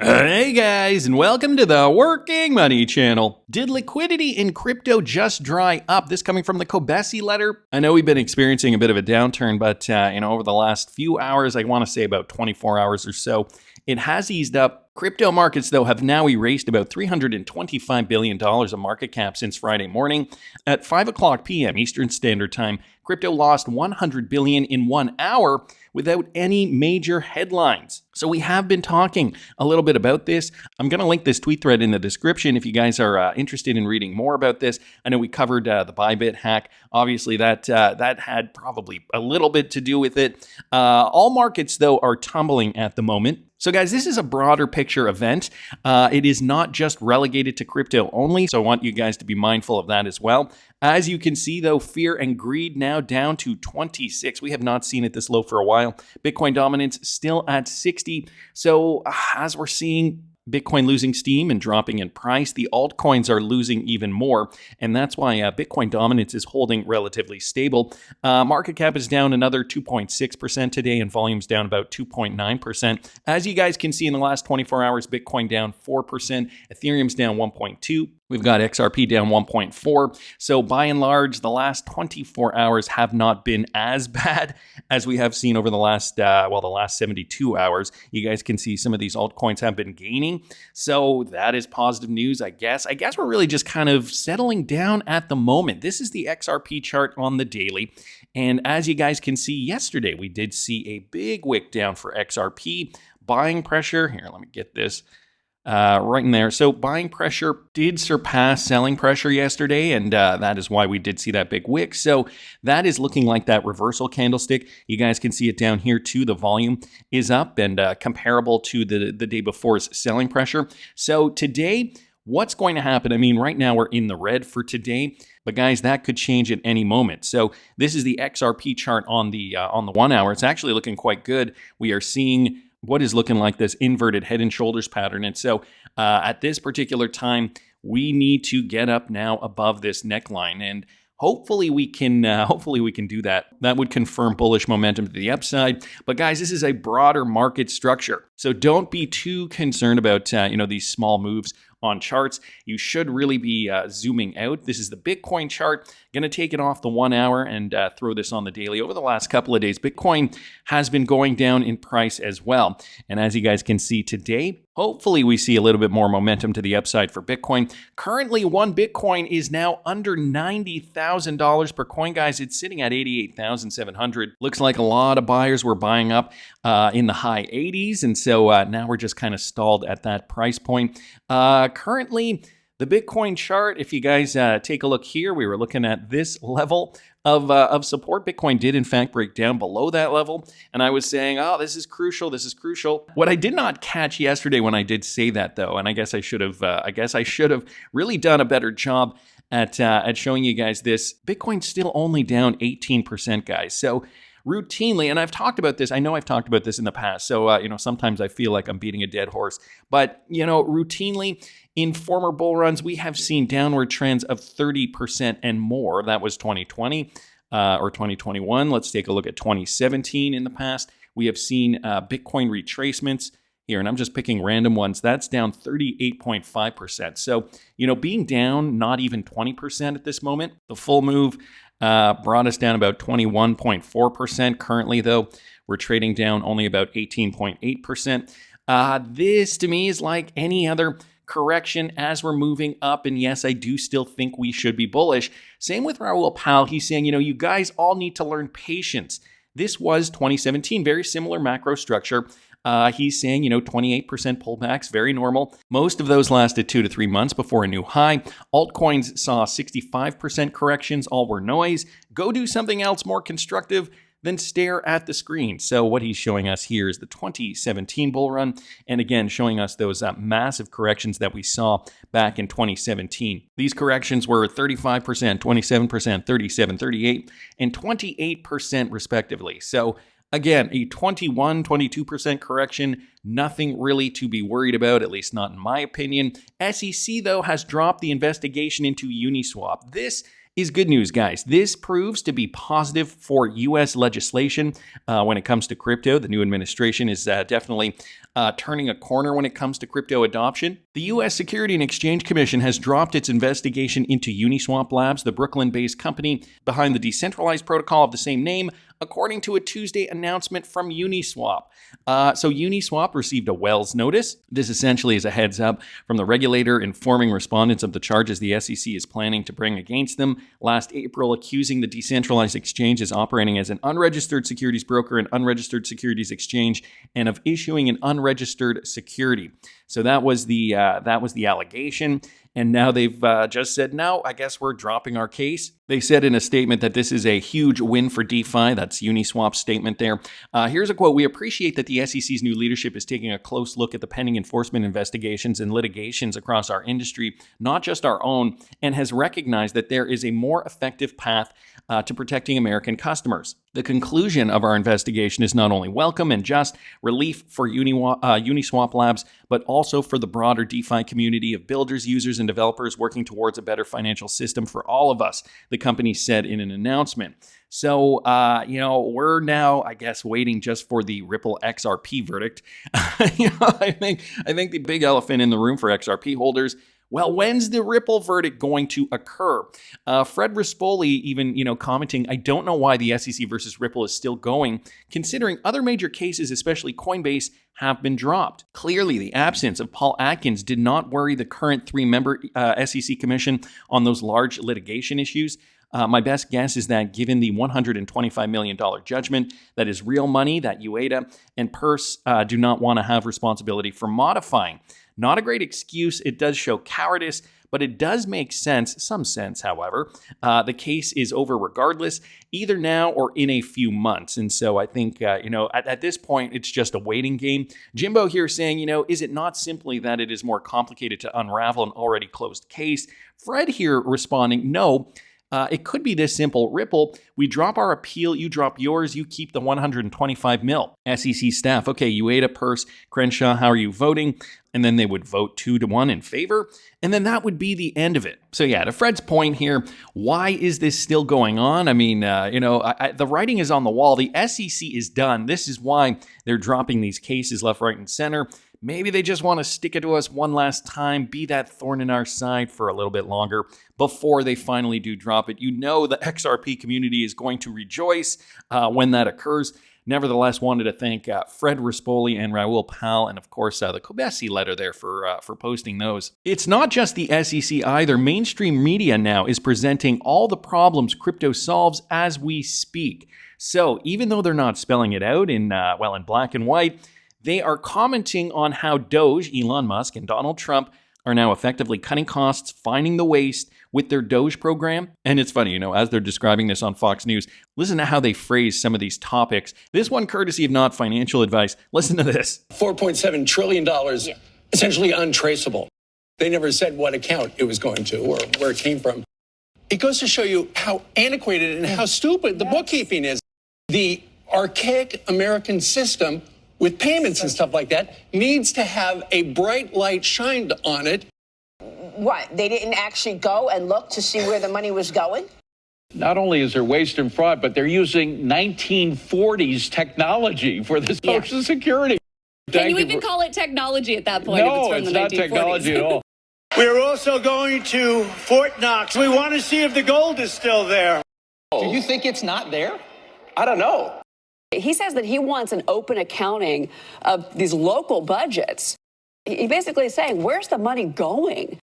Hey guys, and welcome to the Working Money channel. Did liquidity in crypto just dry up? This coming from the Kobesi letter. I know we've been experiencing a bit of a downturn, but over the last few hours, I want to say about 24 hours or so, it has eased up. Crypto markets, though, have now erased about $325 billion of market cap since Friday morning. At 5 o'clock p.m. Eastern Standard Time, crypto lost $100 billion in 1 hour without any major headlines. So we have been talking a little bit about this. I'm going to link this tweet thread in the description if you guys are interested in reading more about this. I know we covered the Bybit hack. Obviously, that had probably a little bit to do with it. All markets, though, are tumbling at the moment. So guys, this is a broader picture event. It is not just relegated to crypto only, so I want you guys to be mindful of that as well. As you can see, though, fear and greed now down to 26. We have not seen it this low for a while. Bitcoin dominance still at 60. So as we're seeing Bitcoin losing steam and dropping in price, the altcoins are losing even more, and that's why Bitcoin dominance is holding relatively stable. Market cap is down another 2.6% today, and volume's down about 2.9%. As you guys can see in the last 24 hours, Bitcoin down 4%, Ethereum's down 1.2%. We've got XRP down 1.4. So by and large, the last 24 hours have not been as bad as we have seen over the last 72 hours. You guys can see some of these altcoins have been gaining. So that is positive news, I guess. I guess we're really just kind of settling down at the moment. This is the XRP chart on the daily. And as you guys can see, yesterday we did see a big wick down for XRP. Buying pressure. Here, let me get this. Right in there. So buying pressure did surpass selling pressure yesterday, and that is why we did see that big wick. So that is looking like that reversal candlestick. You guys can see it down here too. The volume is up and comparable to the day before's selling pressure. So today, what's going to happen? I mean, right now we're in the red for today, but guys, that could change at any moment. So this is the XRP chart on the 1 hour. It's actually looking quite good. We are seeing what is looking like this inverted head and shoulders pattern. And so at this particular time, we need to get up now above this neckline. And hopefully we can do that. That would confirm bullish momentum to the upside. But guys, this is a broader market structure. So don't be too concerned about these small moves on charts. You should really be zooming out. This is the Bitcoin chart. Going to take it off the 1 hour and throw this on the daily. Over the last couple of days, Bitcoin has been going down in price as well. And as you guys can see today, hopefully we see a little bit more momentum to the upside for Bitcoin. Currently, one Bitcoin is now under $90,000 per coin, guys. It's sitting at $88,700. Looks like a lot of buyers were buying up in the high 80s. And so now we're just kind of stalled at that price point. Currently, the Bitcoin chart, if you guys take a look here, we were looking at this level of support. Bitcoin did, in fact, break down below that level. And I was saying, oh, this is crucial. This is crucial. What I did not catch yesterday when I did say that, though, and I guess I should have really done a better job at showing you guys this. Bitcoin's still only down 18%, guys. So routinely, and I've talked about this, I know I've talked about this in the past, so sometimes I feel like I'm beating a dead horse, but routinely in former bull runs, we have seen downward trends of 30% and more. That was 2020 or 2021. Let's take a look at 2017 in the past. We have seen Bitcoin retracements here, and I'm just picking random ones. That's down 38.5%. So, being down not even 20% at this moment. The full move brought us down about 21.4%. Currently, though, we're trading down only about 18.8%. This, to me, is like any other correction as we're moving up. And yes, I do still think we should be bullish. Same with Raoul Pal. He's saying, you guys all need to learn patience. This was 2017, very similar macro structure. He's saying, 28% pullbacks, very normal. Most of those lasted 2 to 3 months before a new high. Altcoins saw 65% corrections, all were noise. Go do something else more constructive than stare at the screen. So what he's showing us here is the 2017 bull run. And again, showing us those massive corrections that we saw back in 2017. These corrections were 35%, 27%, 37%, 38%, and 28% respectively. So again, a 21, 22% correction, nothing really to be worried about, at least not in my opinion. SEC, though, has dropped the investigation into Uniswap. This is good news, guys. This proves to be positive for U.S. legislation when it comes to crypto. The new administration is definitely turning a corner when it comes to crypto adoption. The U.S. Security and Exchange Commission has dropped its investigation into Uniswap Labs, the Brooklyn-based company behind the decentralized protocol of the same name, according to a Tuesday announcement from Uniswap. So Uniswap received a Wells notice. This essentially is a heads up from the regulator informing respondents of the charges the SEC is planning to bring against them last April, accusing the decentralized exchange as operating as an unregistered securities broker and unregistered securities exchange and of issuing an unregistered security. So that was the allegation. And now they've just said, no, I guess we're dropping our case. They said in a statement that this is a huge win for DeFi. That's Uniswap's statement there. Here's a quote. We appreciate that the SEC's new leadership is taking a close look at the pending enforcement investigations and litigations across our industry, not just our own, and has recognized that there is a more effective path to protecting American customers. The conclusion of our investigation is not only welcome and just relief for Uniswap Labs, but also for the broader DeFi community of builders, users, and developers working towards a better financial system for all of us, the company said in an announcement. So, we're now, I guess, waiting just for the Ripple XRP verdict. I think the big elephant in the room for XRP holders. Well, when's the Ripple verdict going to occur? Fred Rispoli even, commenting, I don't know why the SEC versus Ripple is still going, considering other major cases, especially Coinbase, have been dropped. Clearly, the absence of Paul Atkins did not worry the current 3-member SEC commission on those large litigation issues. My best guess is that given the $125 million judgment, that is real money that UATA and Purse do not want to have responsibility for modifying. Not a great excuse. It does show cowardice, but it does make sense, some sense, however. The case is over regardless, either now or in a few months. And so I think, at this point, it's just a waiting game. Jimbo here saying, is it not simply that it is more complicated to unravel an already closed case? Fred here responding, no. It could be this simple. Ripple, we drop our appeal, you drop yours, you keep the 125 mil. SEC staff, okay, UATA, Purse, Crenshaw, how are you voting? And then they would vote 2-1 in favor. And then that would be the end of it. So yeah, to Fred's point here, why is this still going on? I mean, the writing is on the wall. The SEC is done. This is why they're dropping these cases left, right, and center. Maybe they just want to stick it to us one last time, be that thorn in our side for a little bit longer before they finally do drop it. The XRP community is going to rejoice when that occurs. Nevertheless, wanted to thank Fred Rispoli and Raul Pal, and of course the Cobesi letter there for posting those. It's not just the SEC either. Mainstream media now is presenting all the problems crypto solves as we speak. So even though they're not spelling it out in black and white, they are commenting on how Doge, Elon Musk, and Donald Trump are now effectively cutting costs, finding the waste with their Doge program. And it's funny, as they're describing this on Fox News, listen to how they phrase some of these topics. This one courtesy of Not Financial Advice. Listen to this. $4.7 trillion, essentially untraceable. They never said what account it was going to or where it came from. It goes to show you how antiquated and how stupid the bookkeeping is. The archaic American system with payments and stuff like that needs to have a bright light shined on it. What? They didn't actually go and look to see where the money was going? Not only is there waste and fraud, but they're using 1940s technology for the Social Security. Can you even call it technology at that point? No, if it's not technology at all. We're also going to Fort Knox. We want to see if the gold is still there. Do you think it's not there? I don't know. He says that he wants an open accounting of these local budgets. He basically is saying, where's the money going?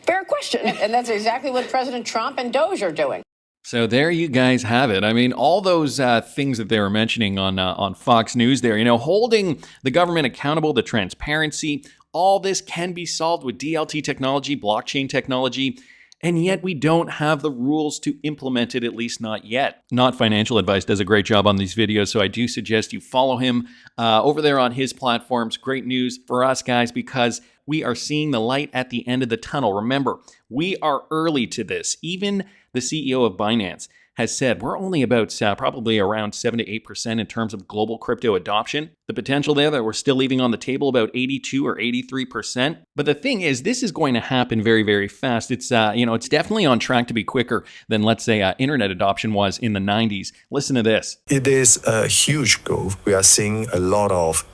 Fair question. And that's exactly what President Trump and Doge are doing. So there you guys have it. I mean, all those things that they were mentioning on Fox News there, holding the government accountable, the transparency, all this can be solved with DLT technology, blockchain technology. And yet we don't have the rules to implement it, at least not yet. Not Financial Advice does a great job on these videos, so I do suggest you follow him over there on his platforms. Great news for us, guys, because we are seeing the light at the end of the tunnel. Remember, we are early to this. Even the CEO of Binance has said we're only about probably around 7 to 8% in terms of global crypto adoption. The potential there that we're still leaving on the table about 82 or 83%. But the thing is, this is going to happen very, very fast. It's it's definitely on track to be quicker than, let's say, internet adoption was in the 90s. Listen to this. It is a huge growth. We are seeing a lot of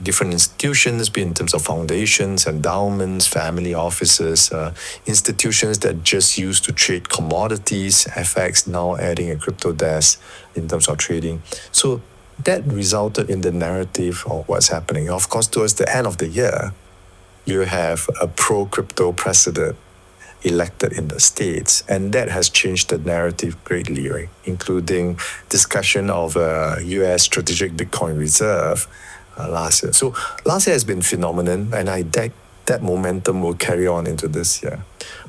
different institutions, be in terms of foundations, endowments, family offices, institutions that just used to trade commodities, FX, now adding a crypto desk in terms of trading. So that resulted in the narrative of what's happening. Of course, towards the end of the year, you have a pro-crypto president elected in the States, and that has changed the narrative greatly, right? Including discussion of a U.S. strategic Bitcoin reserve last year. So last year has been phenomenal, and I think that momentum will carry on into this year.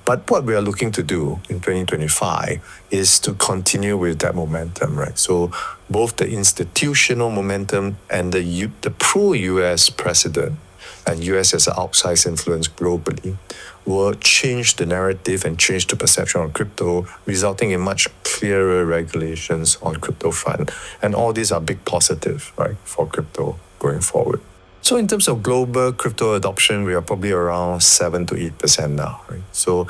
But what we are looking to do in 2025 is to continue with that momentum, right? So both the institutional momentum and the pro-US president and US as an outsized influence globally will change the narrative and change the perception of crypto, resulting in much clearer regulations on crypto front. And all these are big positives, right, for crypto going forward. So in terms of global crypto adoption, we are probably around 7 to 8% now, right? So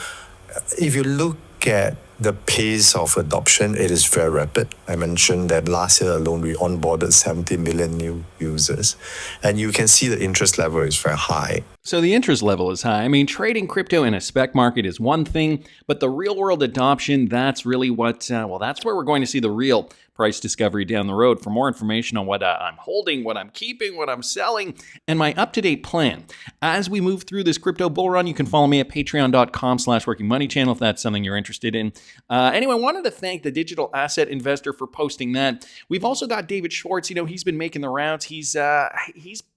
if you look at the pace of adoption, it is very rapid. I mentioned that last year alone, we onboarded 70 million new users. And you can see the interest level is very high. So the interest level is high. I mean, trading crypto in a spec market is one thing, but the real world adoption, that's really what, that's where we're going to see the real price discovery down the road. For more information on what I'm holding, what I'm keeping, what I'm selling, and my up-to-date plan. As we move through this crypto bull run, you can follow me at patreon.com/workingmoneychannel if that's something you're interested in. Anyway, I wanted to thank the digital asset investor for posting that. We've also got David Schwartz. He's been making the rounds. He's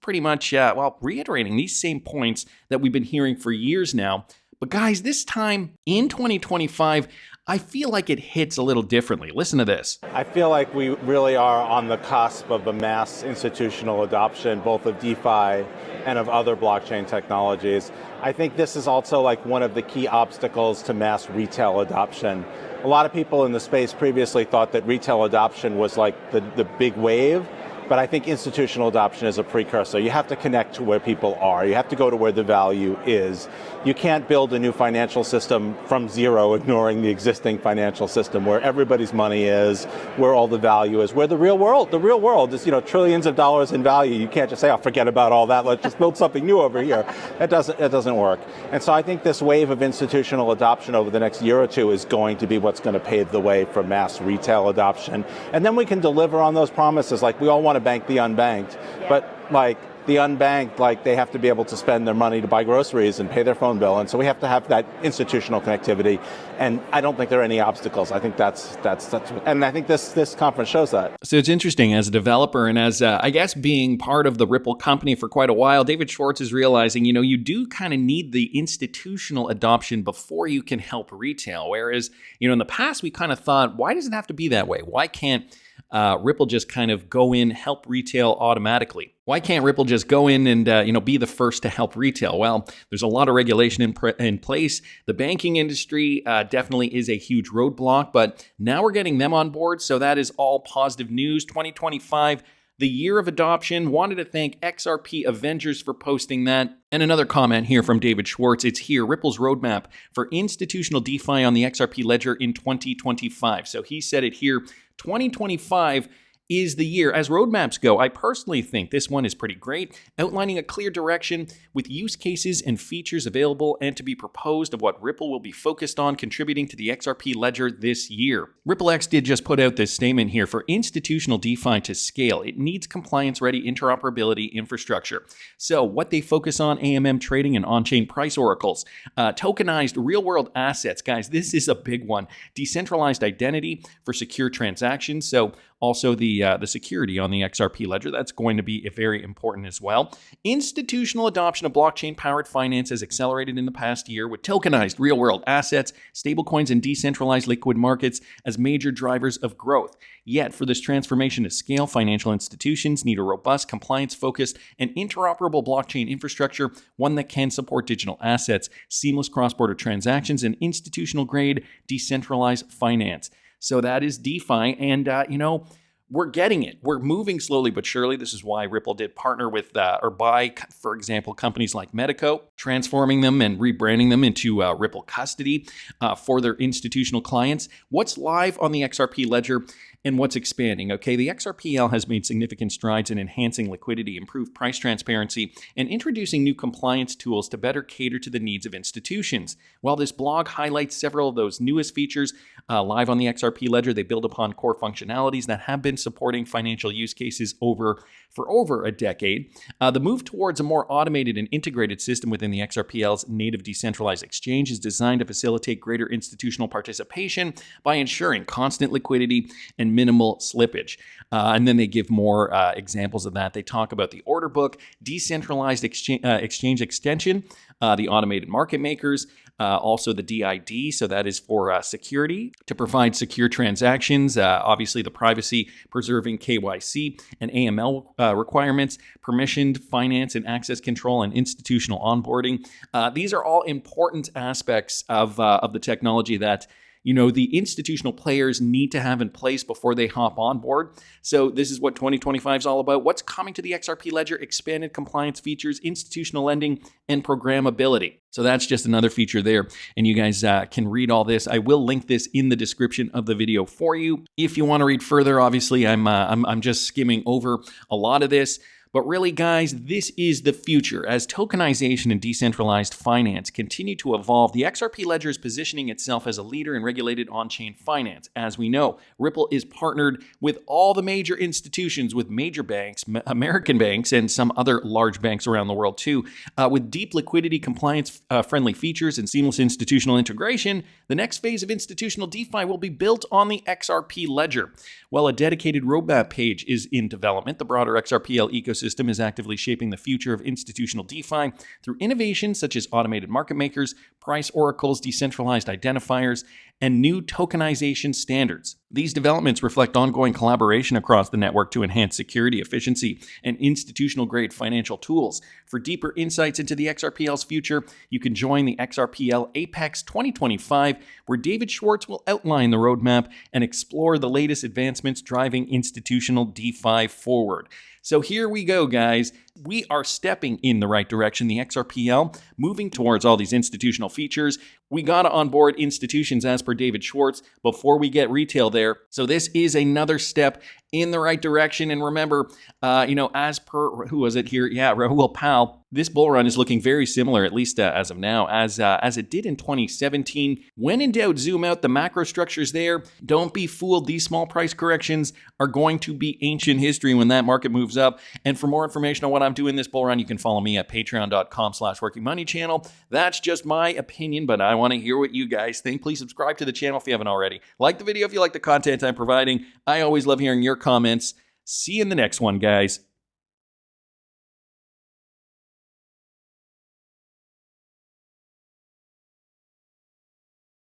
pretty much, reiterating these same points that we've been hearing for years now. But guys, this time in 2025, I feel like it hits a little differently. Listen to this. I feel like we really are on the cusp of a mass institutional adoption, both of DeFi and of other blockchain technologies. I think this is also like one of the key obstacles to mass retail adoption. A lot of people in the space previously thought that retail adoption was like the big wave. But I think institutional adoption is a precursor. You have to connect to where people are. You have to go to where the value is. You can't build a new financial system from zero, ignoring the existing financial system where everybody's money is, where all the value is, where the real world is, trillions of dollars in value. You can't just say, forget about all that. Let's just build something new over here. It doesn't work. And so I think this wave of institutional adoption over the next year or two is going to be what's going to pave the way for mass retail adoption. And then we can deliver on those promises. Like, we all want to bank the unbanked, but the unbanked, they have to be able to spend their money to buy groceries and pay their phone bill, and so we have to have that institutional connectivity. And I don't think there are any obstacles. I think that's and I think this conference shows that. So it's interesting, as a developer and as I guess being part of the Ripple company for quite a while, David Schwartz is realizing, you do kind of need the institutional adoption before you can help retail. Whereas, in the past we kind of thought, why does it have to be that way? Why can't Ripple just kind of go in, help retail automatically? Why can't Ripple just go in and be the first to help retail? Well, there's a lot of regulation in place. The banking industry definitely is a huge roadblock, but now we're getting them on board, so that is all positive news. 2025, the year of adoption. Wanted to thank XRP Avengers for posting that. And another comment here from David Schwartz. It's here, Ripple's roadmap for institutional DeFi on the XRP ledger in 2025. So he said it here, 2025 is the year. As roadmaps go, I personally think this one is pretty great, outlining a clear direction with use cases and features available and to be proposed of what Ripple will be focused on contributing to the XRP ledger this year. RippleX did just put out this statement here. For institutional DeFi to scale, it needs compliance-ready interoperability infrastructure. So what they focus on, AMM trading and on-chain price oracles, tokenized real-world assets. Guys, this is a big one. Decentralized identity for secure transactions. So also the security on the XRP ledger, that's going to be very important as well. Institutional adoption of blockchain-powered finance has accelerated in the past year with tokenized real-world assets, stablecoins, and decentralized liquid markets as major drivers of growth. Yet, for this transformation to scale, financial institutions need a robust, compliance-focused, and interoperable blockchain infrastructure, one that can support digital assets, seamless cross-border transactions, and institutional-grade decentralized finance. So that is DeFi. And, we're getting it. We're moving slowly but surely. This is why Ripple did partner with or buy, for example, companies like Medico, transforming them and rebranding them into Ripple Custody for their institutional clients. What's live on the XRP ledger and what's expanding? Okay, the XRPL has made significant strides in enhancing liquidity, improved price transparency, and introducing new compliance tools to better cater to the needs of institutions. While this blog highlights several of those newest features live on the XRP ledger, they build upon core functionalities that have been supporting financial use cases for over a decade. The move towards a more automated and integrated system within the XRPL's native decentralized exchange is designed to facilitate greater institutional participation by ensuring constant liquidity and minimal slippage. And then they give more examples of that. They talk about the order book, decentralized exchange extension, the automated market makers, also the DID, so that is for security, to provide secure transactions, obviously the privacy preserving KYC and AML requirements, permissioned finance and access control, and institutional onboarding. These are all important aspects of the technology that the institutional players need to have in place before they hop on board. So this is what 2025 is all about. What's coming to the XRP ledger? Expanded compliance features, institutional lending, and programmability. So that's just another feature there. And you guys can read all this. I will link this in the description of the video for you. If you want to read further, obviously I'm just skimming over a lot of this. But really, guys, this is the future. As tokenization and decentralized finance continue to evolve, the XRP ledger is positioning itself as a leader in regulated on-chain finance. As we know, Ripple is partnered with all the major institutions, with major banks, American banks, and some other large banks around the world too. With deep liquidity, compliance-friendly features, and seamless institutional integration, the next phase of institutional DeFi will be built on the XRP ledger. While a dedicated roadmap page is in development, the broader XRPL ecosystem is actively shaping the future of institutional DeFi through innovations such as automated market makers, price oracles, decentralized identifiers, and new tokenization standards. These developments reflect ongoing collaboration across the network to enhance security, efficiency, and institutional-grade financial tools. For deeper insights into the XRPL's future, you can join the XRPL Apex 2025, where David Schwartz will outline the roadmap and explore the latest advancements driving institutional DeFi forward. So here we go, guys. We are stepping in the right direction. The XRPL moving towards all these institutional features. We got to onboard institutions as per David Schwartz before we get retail there. So this is another step in the right direction. And remember, as per, who was it here? Yeah, Rahul Pal. This bull run is looking very similar, at least as of now, as it did in 2017. When in doubt, zoom out. The macro structure's there. Don't be fooled. These small price corrections are going to be ancient history when that market moves up. And for more information on what I'm doing this bull run, you can follow me at patreon.com/workingmoneychannel. That's just my opinion, but I want to hear what you guys think. Please subscribe to the channel if you haven't already. Like the video if you like the content I'm providing. I always love hearing your comments. See you in the next one, guys.